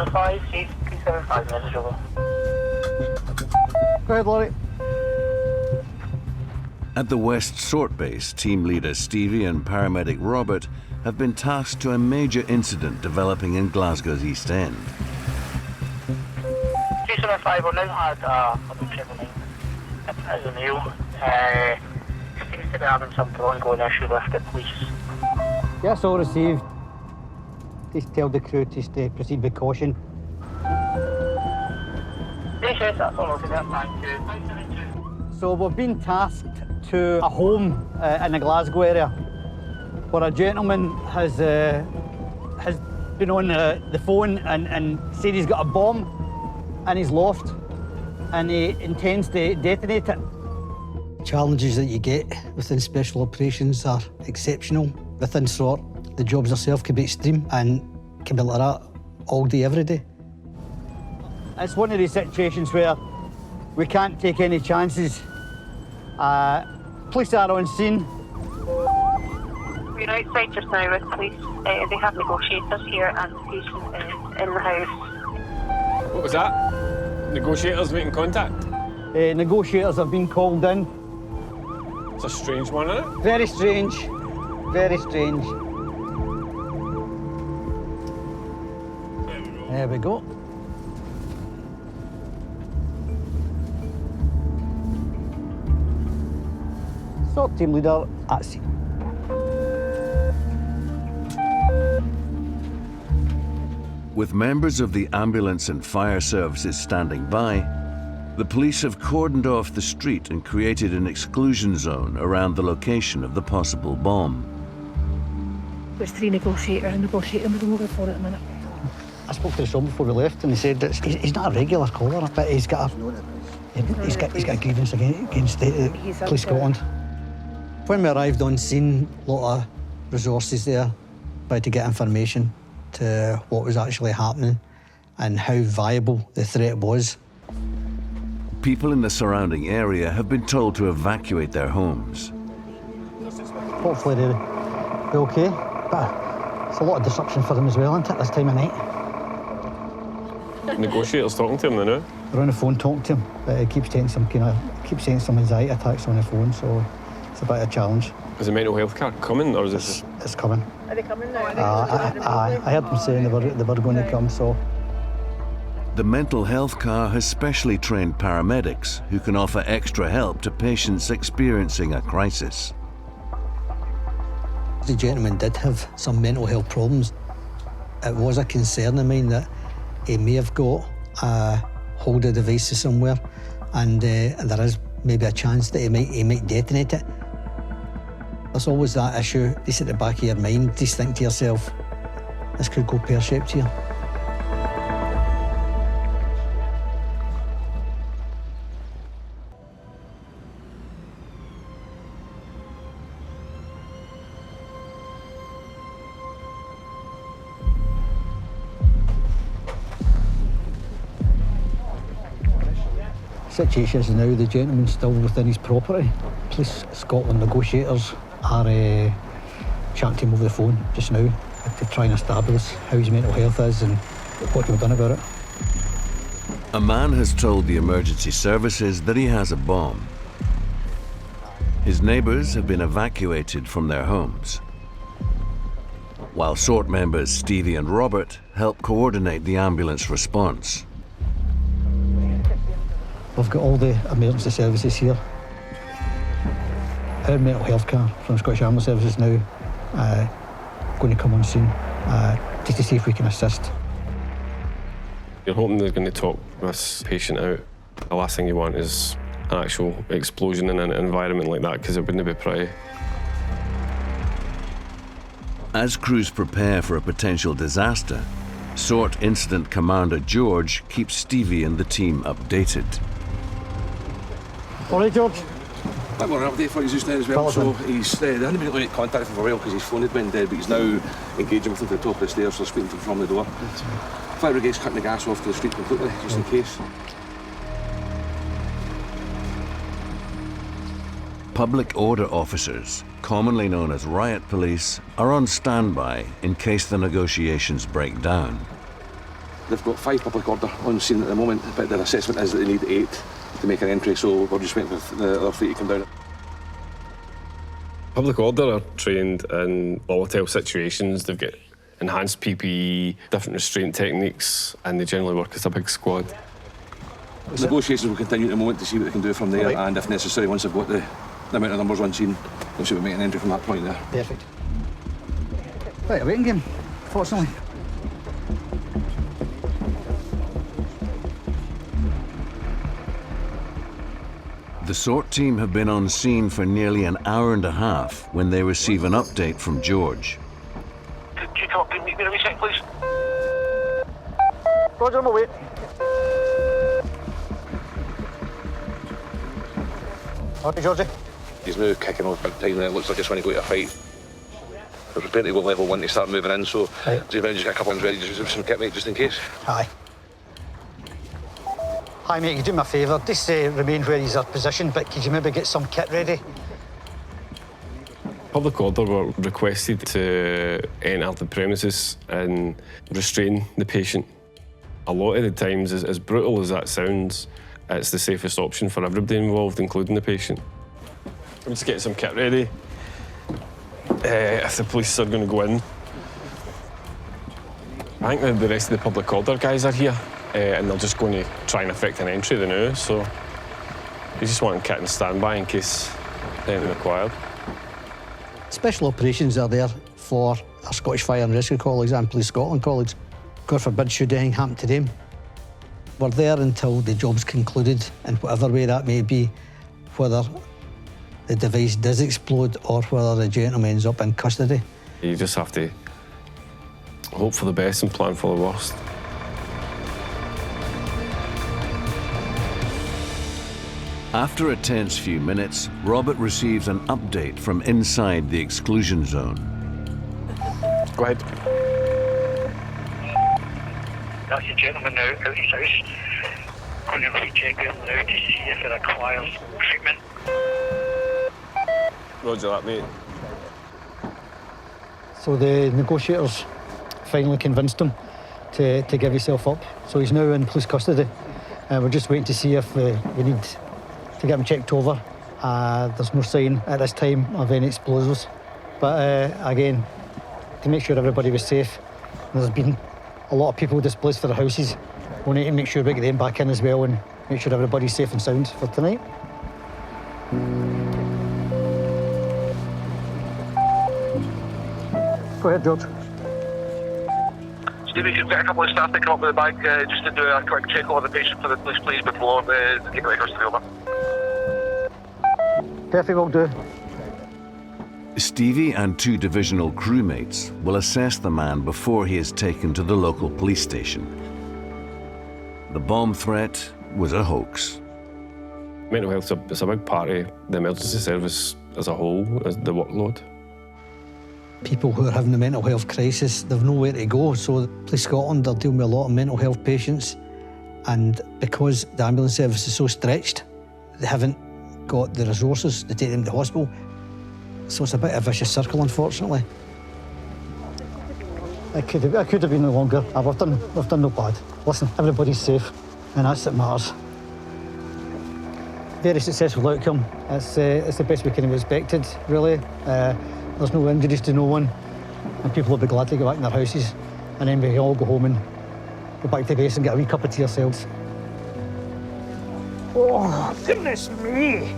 375, see 375 message over. Go ahead, Laurie. At the West Sort Base, team leader Stevie and paramedic Robert have been tasked to a major incident developing in Glasgow's East End. 375, we've now had a 779. That's a new. Seems to be having some ongoing issue with the police. Yes, all received. Just tell the crew to proceed with caution. Yes, that's all okay there, thank you. 572. So we've been tasked to a home in the Glasgow area where a gentleman has been on the phone and said he's got a bomb in his loft and he intends to detonate it. Challenges that you get within special operations are exceptional. Within SORT, the jobs themselves can be extreme and can be like that all day, every day. It's one of these situations where we can't take any chances. Police are on scene. We're outside just now with police. They have negotiators here and the patient is in the house. What was that? Negotiators making contact? Negotiators have been called in. It's a strange one, isn't it? Very strange. Very strange. There we go. SORT team leader at sea. With members of the ambulance and fire services standing by, the police have cordoned off the street and created an exclusion zone around the location of the possible bomb. There's three negotiators and negotiating with them over for it at the minute. I spoke to the son before we left and he said that he's not a regular caller, but he's got a grievance against the Police Scotland. When we arrived on scene, a lot of resources there, tried to get information to what was actually happening and how viable the threat was. People in the surrounding area have been told to evacuate their homes. Hopefully they'll be okay, but it's a lot of disruption for them as well, isn't it, this time of night? Negotiators talking to him now, no? We're on the phone talking to him, but he keeps saying some anxiety attacks on the phone, so it's a bit of a challenge. Is the mental health car coming, or is this? It's coming. Are they coming now? I heard them saying they were going to come, so. The mental health car has specially trained paramedics who can offer extra help to patients experiencing a crisis. The gentleman did have some mental health problems. It was a concern of mine that he may have got a hold of devices somewhere, and there is maybe a chance that he might detonate it. There's always that issue, just at the back of your mind, just think to yourself, this could go pear-shaped here. Situation is now the gentleman's still within his property. Police Scotland negotiators are chatting to him over the phone just now to try and establish how his mental health is and what can be done about it. A man has told the emergency services that he has a bomb. His neighbours have been evacuated from their homes, while SORT members Stevie and Robert help coordinate the ambulance response. We've got all the emergency services here. Our mental health car from Scottish Ambulance Services now going to come on scene just to see if we can assist. You're hoping they're going to talk this patient out. The last thing you want is an actual explosion in an environment like that, because it wouldn't be pretty. As crews prepare for a potential disaster, SORT Incident Commander George keeps Stevie and the team updated. All right, George. I've got an update for you just now as well. So he's they hadn't been able to contact him for a while because his phone had been dead, but he's now engaging with him to the top of the stairs, so speaking to him from the door. Fire brigade's cutting the gas off to the street completely, just in case. Public order officers, commonly known as riot police, are on standby in case the negotiations break down. They've got 5 public order on scene at the moment, but their assessment is that they need 8 to make an entry, so we're just waiting for the other 3 to come down. Public order are trained in volatile situations. They've got enhanced PPE, different restraint techniques, and they generally work as a big squad. Negotiations will continue at the moment to see what they can do from there, Right. and if necessary, once they've got the amount of numbers on scene, they'll see if we make an entry from that point there. Perfect. Right, a waiting game, fortunately. The SORT team have been on scene for nearly an hour and a half when they receive an update from George. Could you talk to me a wee second, please? Roger, I'm away. Okay, Georgie. He's now kicking off big time, and it looks like it's when he go to a fight. We're prepared to go level 1 to start moving in, so Right. just get a couple of ready, just some kit, mate, just in case. Aye. Hi, mate, could you do me a favour? Just remain where he's positioned, but could you maybe get some kit ready? Public order were requested to enter the premises and restrain the patient. A lot of the times, as brutal as that sounds, it's the safest option for everybody involved, including the patient. I'm just getting some kit ready. If the police are going to go in. I think that the rest of the public order guys are here, and they're just going to try and effect an entry now, so you just want kit and standby in case anything required. Special operations are there for our Scottish Fire and Rescue colleagues and Police Scotland colleagues. God forbid should anything happen to them. We're there until the job's concluded in whatever way that may be, whether the device does explode or whether the gentleman ends up in custody. You just have to hope for the best and plan for the worst. After a tense few minutes, Robert receives an update from inside the exclusion zone. Go ahead. That's a gentleman now out his house. I'm going to recheck him now to see if it requires treatment. Roger that, mate. So the negotiators finally convinced him to give himself up. So he's now in police custody. We're just waiting to see if we need to get him checked over. There's no sign at this time of any explosives. But again, to make sure everybody was safe, there's been a lot of people displaced for their houses. We need to make sure we get them back in as well and make sure everybody's safe and sound for tonight. Go ahead, George. Stevie, you've got a couple of staff to come up with the bag just to do a quick check over the patient for the police, please, before they take the records to the over. Perfect, will do. Stevie and 2 divisional crewmates will assess the man before he is taken to the local police station. The bomb threat was a hoax. Mental health is a big part of the emergency service as a whole, as the workload. People who are having a mental health crisis, they've nowhere to go. So Police Scotland are dealing with a lot of mental health patients, and because the ambulance service is so stretched, they haven't got the resources to take them to hospital. So it's a bit of a vicious circle, unfortunately. It could have been no longer. We've done no bad. Listen, everybody's safe, and that's what matters. Very successful outcome. It's the best we can have expected, really. There's no injuries to no one, and people will be glad to get back in their houses, and then we can all go home and go back to base and get a wee cup of tea ourselves. Oh, goodness me!